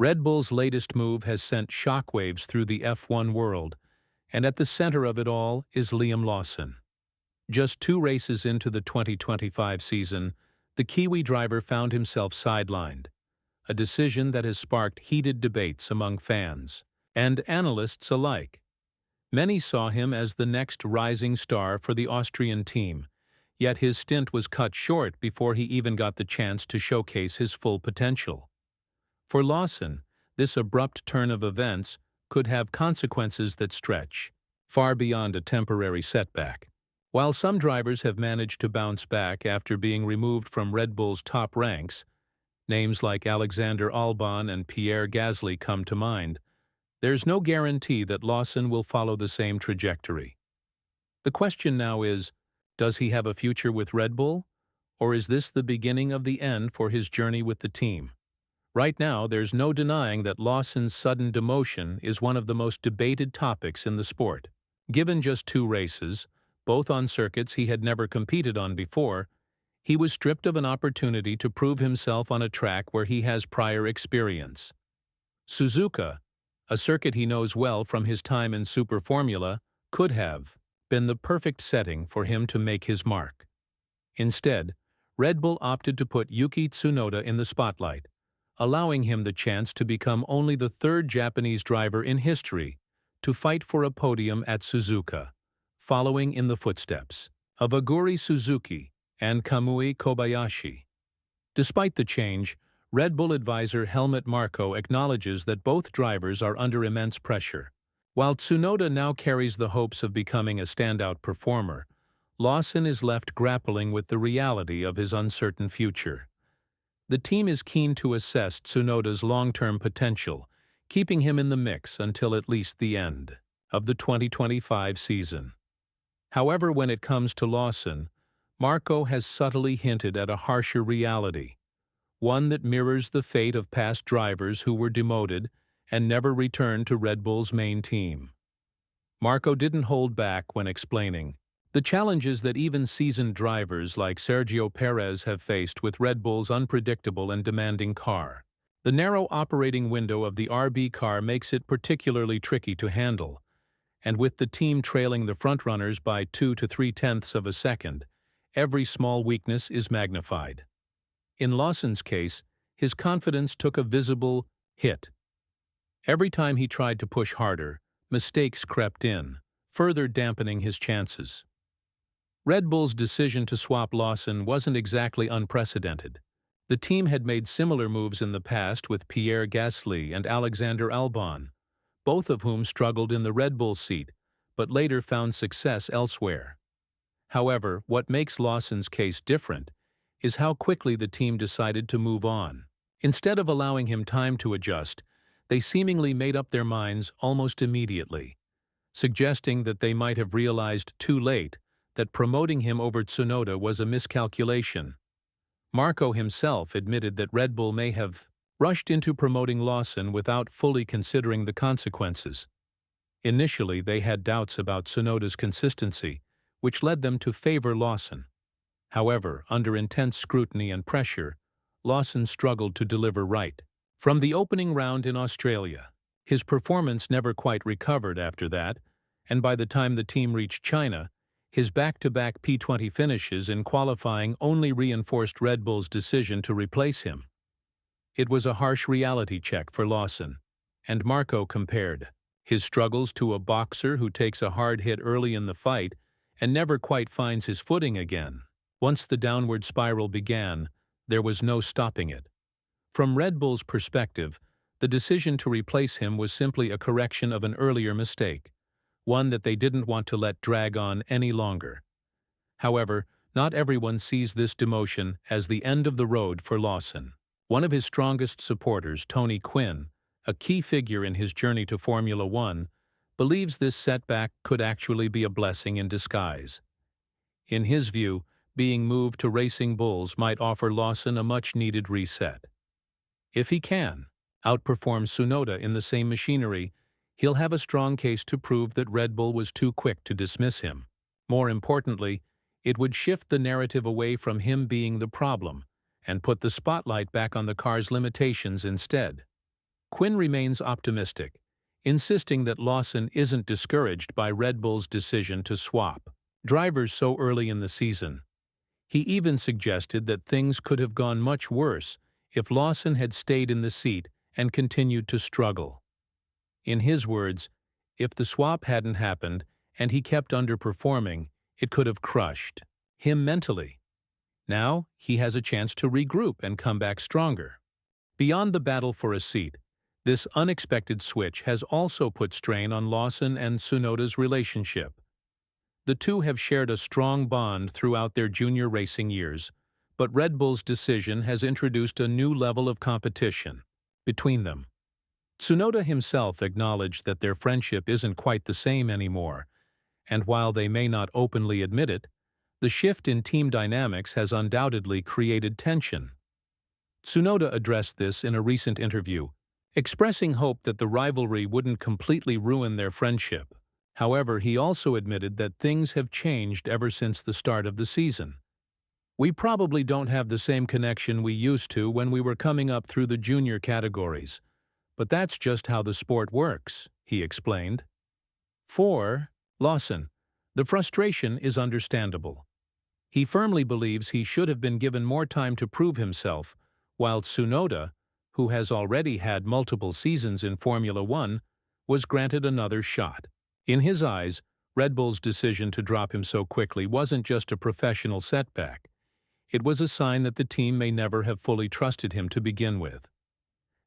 Red Bull's latest move has sent shockwaves through the F1 world, and at the center of it all is Liam Lawson. Just 2 races into the 2025 season, the Kiwi driver found himself sidelined, a decision that has sparked heated debates among fans and analysts alike. Many saw him as the next rising star for the Austrian team, yet his stint was cut short before he even got the chance to showcase his full potential. For Lawson, this abrupt turn of events could have consequences that stretch far beyond a temporary setback. While some drivers have managed to bounce back after being removed from Red Bull's top ranks, names like Alexander Albon and Pierre Gasly come to mind, there's no guarantee that Lawson will follow the same trajectory. The question now is, does he have a future with Red Bull, or is this the beginning of the end for his journey with the team? Right now, there's no denying that Lawson's sudden demotion is one of the most debated topics in the sport. Given just 2 races, both on circuits he had never competed on before, he was stripped of an opportunity to prove himself on a track where he has prior experience. Suzuka, a circuit he knows well from his time in Super Formula, could have been the perfect setting for him to make his mark. Instead, Red Bull opted to put Yuki Tsunoda in the spotlight, allowing him the chance to become only the 3rd Japanese driver in history to fight for a podium at Suzuka, following in the footsteps of Aguri Suzuki and Kamui Kobayashi. Despite the change, Red Bull advisor Helmut Marko acknowledges that both drivers are under immense pressure. While Tsunoda now carries the hopes of becoming a standout performer, Lawson is left grappling with the reality of his uncertain future. The team is keen to assess Tsunoda's long-term potential, keeping him in the mix until at least the end of the 2025 season. However, when it comes to Lawson, Marko has subtly hinted at a harsher reality, one that mirrors the fate of past drivers who were demoted and never returned to Red Bull's main team. Marko didn't hold back when explaining the challenges that even seasoned drivers like Sergio Perez have faced with Red Bull's unpredictable and demanding car. The narrow operating window of the RB car makes it particularly tricky to handle, and with the team trailing the frontrunners by 2 to 3/10 of a second, every small weakness is magnified. In Lawson's case, his confidence took a visible hit. Every time he tried to push harder, mistakes crept in, further dampening his chances. Red Bull's decision to swap Lawson wasn't exactly unprecedented. The team had made similar moves in the past with Pierre Gasly and Alexander Albon, both of whom struggled in the Red Bull seat, but later found success elsewhere. However, what makes Lawson's case different is how quickly the team decided to move on. Instead of allowing him time to adjust, they seemingly made up their minds almost immediately, suggesting that they might have realized too late that promoting him over Tsunoda was a miscalculation. Marko himself admitted that Red Bull may have rushed into promoting Lawson without fully considering the consequences. Initially, they had doubts about Tsunoda's consistency, which led them to favor Lawson. However, under intense scrutiny and pressure, Lawson struggled to deliver right. From the opening round in Australia, his performance never quite recovered after that, and by the time the team reached China, his back-to-back P20 finishes in qualifying only reinforced Red Bull's decision to replace him. It was a harsh reality check for Lawson, and Marko compared his struggles to a boxer who takes a hard hit early in the fight and never quite finds his footing again. Once the downward spiral began, there was no stopping it. From Red Bull's perspective, the decision to replace him was simply a correction of an earlier mistake, one that they didn't want to let drag on any longer. However, not everyone sees this demotion as the end of the road for Lawson. One of his strongest supporters, Tony Quinn, a key figure in his journey to Formula One, believes this setback could actually be a blessing in disguise. In his view, being moved to Racing Bulls might offer Lawson a much-needed reset. If he can outperform Tsunoda in the same machinery, he'll have a strong case to prove that Red Bull was too quick to dismiss him. More importantly, it would shift the narrative away from him being the problem and put the spotlight back on the car's limitations instead. Quinn remains optimistic, insisting that Lawson isn't discouraged by Red Bull's decision to swap drivers so early in the season. He even suggested that things could have gone much worse if Lawson had stayed in the seat and continued to struggle. In his words, if the swap hadn't happened and he kept underperforming, it could have crushed him mentally. Now, he has a chance to regroup and come back stronger. Beyond the battle for a seat, this unexpected switch has also put strain on Lawson and Tsunoda's relationship. The two have shared a strong bond throughout their junior racing years, but Red Bull's decision has introduced a new level of competition between them. Tsunoda himself acknowledged that their friendship isn't quite the same anymore, and while they may not openly admit it, the shift in team dynamics has undoubtedly created tension. Tsunoda addressed this in a recent interview, expressing hope that the rivalry wouldn't completely ruin their friendship. However, he also admitted that things have changed ever since the start of the season. "We probably don't have the same connection we used to when we were coming up through the junior categories, but that's just how the sport works," he explained. For Lawson, the frustration is understandable. He firmly believes he should have been given more time to prove himself, while Tsunoda, who has already had multiple seasons in Formula One, was granted another shot. In his eyes, Red Bull's decision to drop him so quickly wasn't just a professional setback. It was a sign that the team may never have fully trusted him to begin with.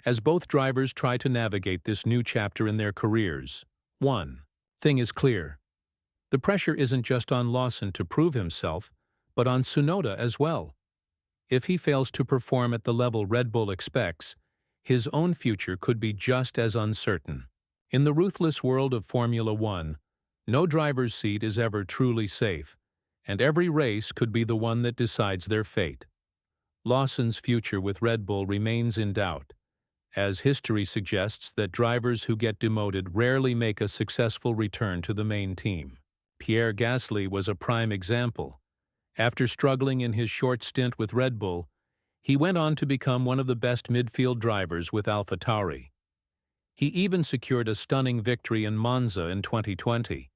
As both drivers try to navigate this new chapter in their careers, one thing is clear. The pressure isn't just on Lawson to prove himself, but on Tsunoda as well. If he fails to perform at the level Red Bull expects, his own future could be just as uncertain. In the ruthless world of Formula One, no driver's seat is ever truly safe, and every race could be the one that decides their fate. Lawson's future with Red Bull remains in doubt, as history suggests that drivers who get demoted rarely make a successful return to the main team. Pierre Gasly was a prime example. After struggling in his short stint with Red Bull, he went on to become one of the best midfield drivers with AlphaTauri. He even secured a stunning victory in Monza in 2020.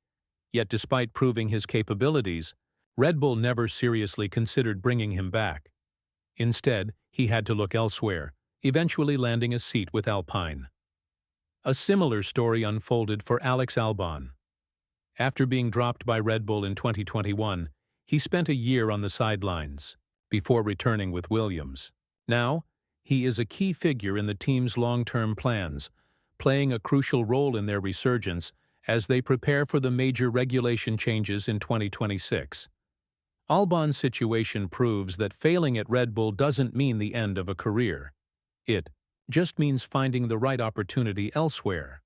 Yet despite proving his capabilities, Red Bull never seriously considered bringing him back. Instead, he had to look elsewhere, eventually landing a seat with Alpine. A similar story unfolded for Alex Albon. After being dropped by Red Bull in 2021, he spent a year on the sidelines, before returning with Williams. Now, he is a key figure in the team's long-term plans, playing a crucial role in their resurgence as they prepare for the major regulation changes in 2026. Albon's situation proves that failing at Red Bull doesn't mean the end of a career. It just means finding the right opportunity elsewhere.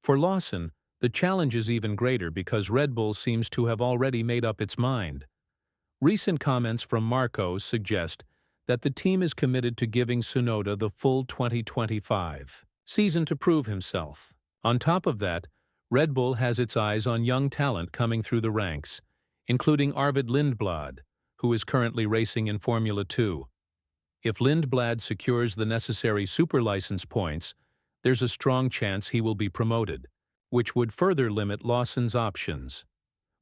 For Lawson, the challenge is even greater because Red Bull seems to have already made up its mind. Recent comments from Marco suggest that the team is committed to giving Tsunoda the full 2025 season to prove himself. On top of that, Red Bull has its eyes on young talent coming through the ranks, including Arvid Lindblad, who is currently racing in Formula 2. If Lindblad secures the necessary super license points, there's a strong chance he will be promoted, which would further limit Lawson's options.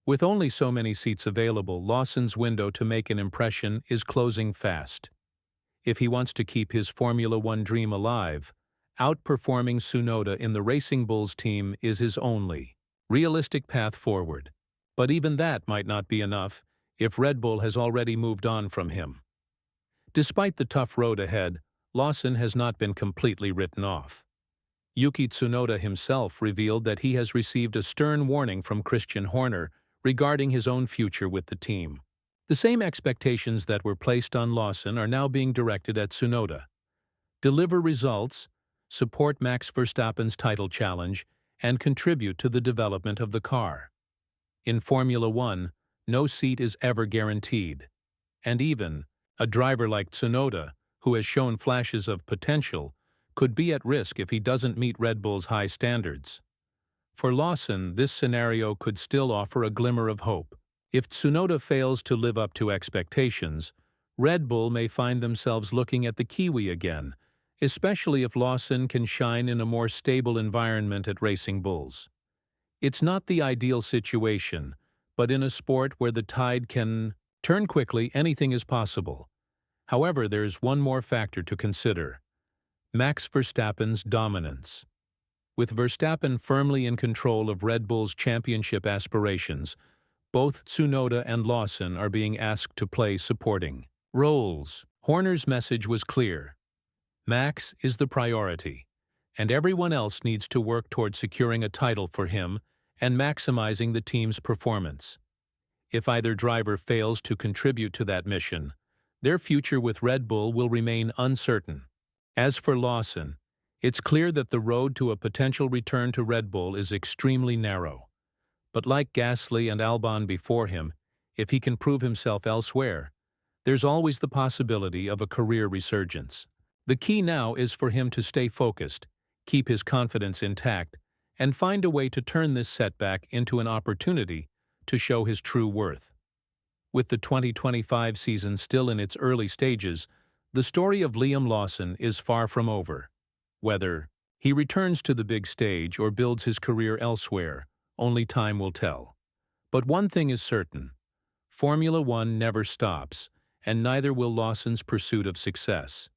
With only so many seats available, Lawson's window to make an impression is closing fast. If he wants to keep his Formula One dream alive, outperforming Tsunoda in the Racing Bulls team is his only realistic path forward. But even that might not be enough if Red Bull has already moved on from him. Despite the tough road ahead, Lawson has not been completely written off. Yuki Tsunoda himself revealed that he has received a stern warning from Christian Horner regarding his own future with the team. The same expectations that were placed on Lawson are now being directed at Tsunoda. Deliver results, support Max Verstappen's title challenge, and contribute to the development of the car. In Formula One, no seat is ever guaranteed. And even a driver like Tsunoda, who has shown flashes of potential, could be at risk if he doesn't meet Red Bull's high standards. For Lawson, this scenario could still offer a glimmer of hope. If Tsunoda fails to live up to expectations, Red Bull may find themselves looking at the Kiwi again, especially if Lawson can shine in a more stable environment at Racing Bulls. It's not the ideal situation, but in a sport where the tide can turn quickly, anything is possible. However, there's one more factor to consider: Max Verstappen's dominance. With Verstappen firmly in control of Red Bull's championship aspirations, both Tsunoda and Lawson are being asked to play supporting roles. Horner's message was clear: Max is the priority, and everyone else needs to work toward securing a title for him and maximizing the team's performance. If either driver fails to contribute to that mission, their future with Red Bull will remain uncertain. As for Lawson, it's clear that the road to a potential return to Red Bull is extremely narrow. But like Gasly and Albon before him, if he can prove himself elsewhere, there's always the possibility of a career resurgence. The key now is for him to stay focused, keep his confidence intact, and find a way to turn this setback into an opportunity to show his true worth. With the 2025 season still in its early stages, the story of Liam Lawson is far from over. Whether he returns to the big stage or builds his career elsewhere, only time will tell. But one thing is certain: Formula One never stops, and neither will Lawson's pursuit of success.